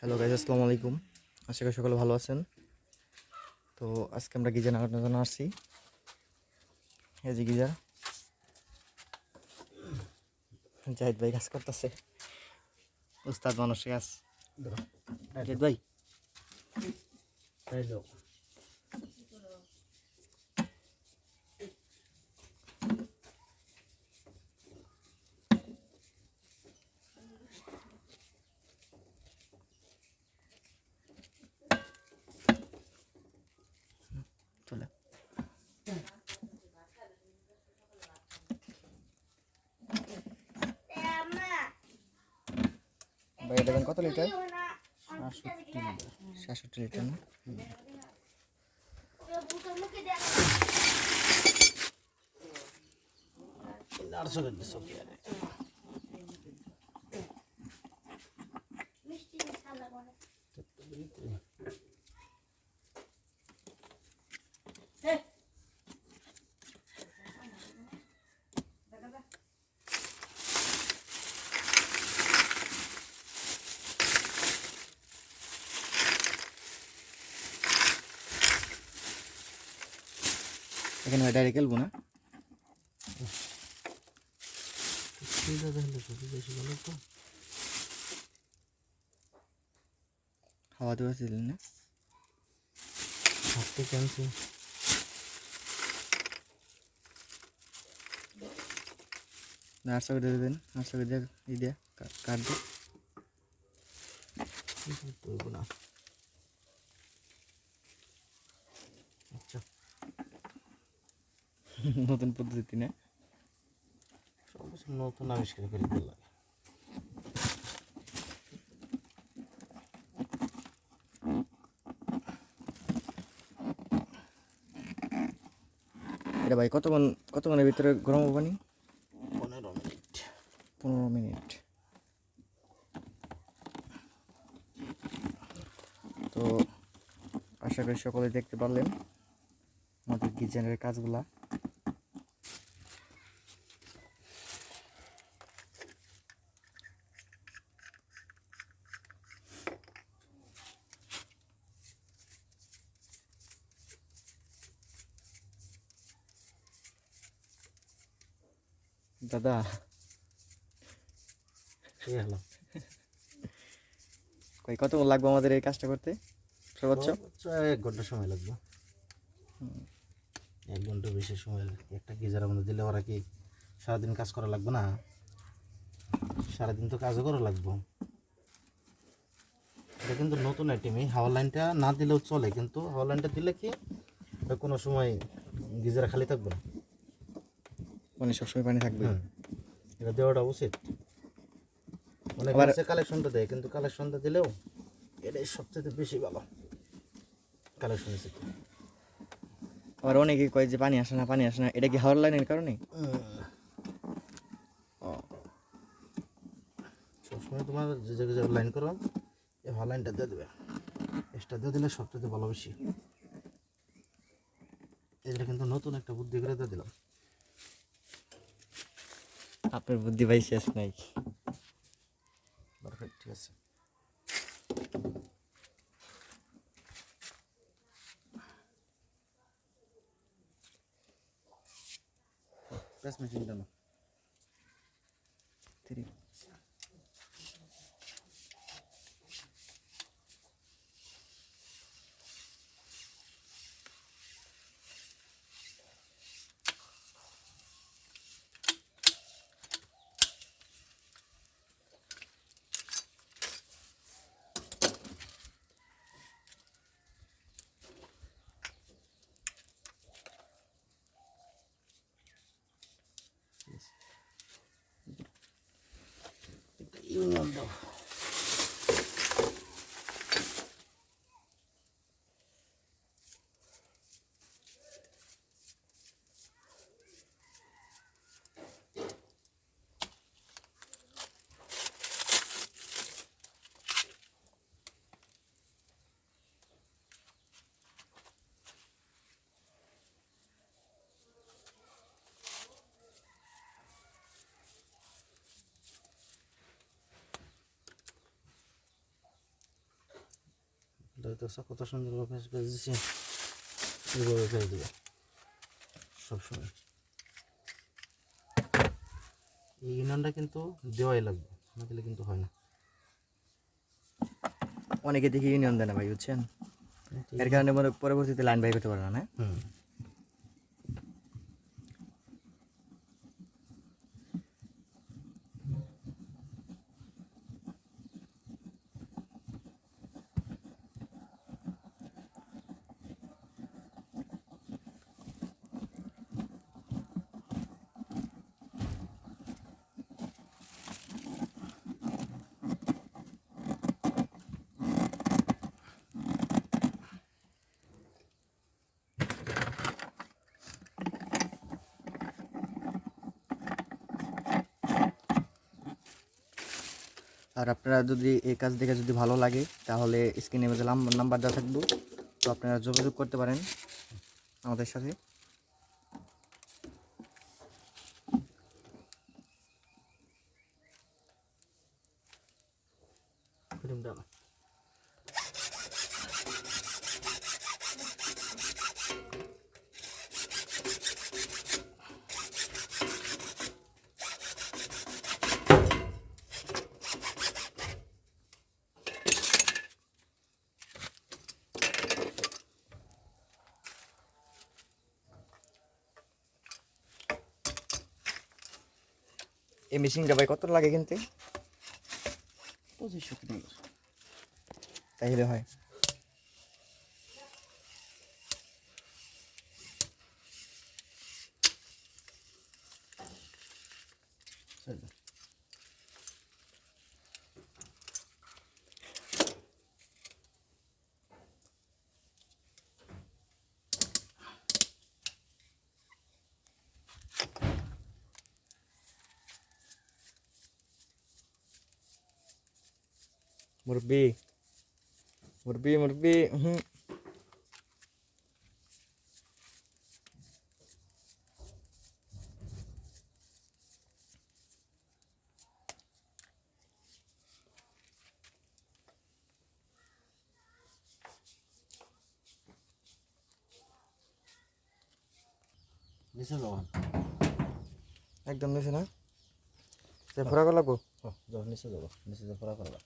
Hello guys, আসসালামু আলাইকুম। আশা করি সকলে ভালো আছেন। তো আজকে আমরা গিজার নাগানোর জন্য আসছি। এই যে গিজার জাহিদ ভাই কাজ করতেছে, উস্তাদ মানুষ কাজ। জাহিদ ভাই চলে ভাই, এটা দেন কত লিটার? 67 লিটার না? এখানে ভাই ডাইরেক্ট খেলবো না? হাওয়া দেওয়া ছিল না? হাতে ক্যান্সি না, 800 করে দিয়ে দেবেন। 800 করে দিয়ে ই দিয়ে কাট দিয়ে না। আচ্ছা, নতুন পদ্ধতি না? সব কিছু নতুন আবিষ্কার করে দিলাম। এটা ভাই কতক্ষণের ভিতরে গরম হবে পানি? 15 মিনিট। 15 মিনিট। তো আশা করি সকলে দেখতে পারলেন আমাদের কিচেনের কাজগুলা। দাদা এই হলো। কতক্ষণ লাগবে আমাদের এই কাজটা করতে? সর্বোচ্চ 1 ঘন্টা সময় লাগবে। 1 ঘন্টা বেশি সময় লাগে। একটা গিজার আমাদের দিলে ওরা কি সারাদিন কাজ করা লাগবে না? সারাদিন তো কাজও করা লাগবে। এটা কিন্তু নতুন আইটেম। এই হাওয়ার লাইনটা না দিলেও চলে, কিন্তু হাওয়ার লাইনটা দিলে কি কোনো সময় গিজার খালি থাকবে না। মানে সবসময় পানি থাকবে। এটা দেওয়াটা উচিত। অনেক আছে কালেকশনটা দেয়, কিন্তু কালেকশনটা দিলেও এটাই সবচেয়ে বেশি ভালো কালেকশন আছে। আবার অনেকে কয় যে পানি আসে না, এটা কি হাওয়ার লাইনের কারণে? সবসময় তোমার যে জায়গায় লাইন করো এই ভালো লাইনটা দিয়ে দেবে। এক্সট্রা দিয়ে দিলে সবচেয়ে ভালো বেশি। এটা কিন্তু নতুন একটা বুদ্ধি করে দিয়ে দিলাম। আপনার বুদ্ধি ভাই শেষ নাই। পারফেক্ট, ঠিক আছে। প্রেস মেশিনটা না ইউনিয়ন দাও। তো কত সুন্দর ফেস ফেস দিচ্ছে, এইভাবে ফেস দেবে সবসময়। এই ইউনিয়নটা কিন্তু দেওয়াই লাগবে, না দিলে কিন্তু হয় না। অনেকে দেখি ইউনিয়ন দেয় না ভাই, বুঝছেন? এর কারণে পরবর্তীতে লাইন বাই করতে পারে না, না? হুম, আর আপনারা যদি এই কাজ দেখে যদি ভালো লাগে তাহলে স্ক্রিনে মধ্যে নাম্বার দেওয়া থাকবো, তো আপনারা যোগাযোগ করতে পারেন আমাদের সাথে। ফিল্মটা না। এই মেশিনটা ভাই কত লাগে কিনতে? 2500 টাকা। তাইলে হয়। মুরব্বি মুরব্বি মুরব্বি, হুম। নিচে যাও, একদম নিচে না, ফোরা লাগবো। যাও নিচে যাবো, নিচে যা ফোড়া করবা।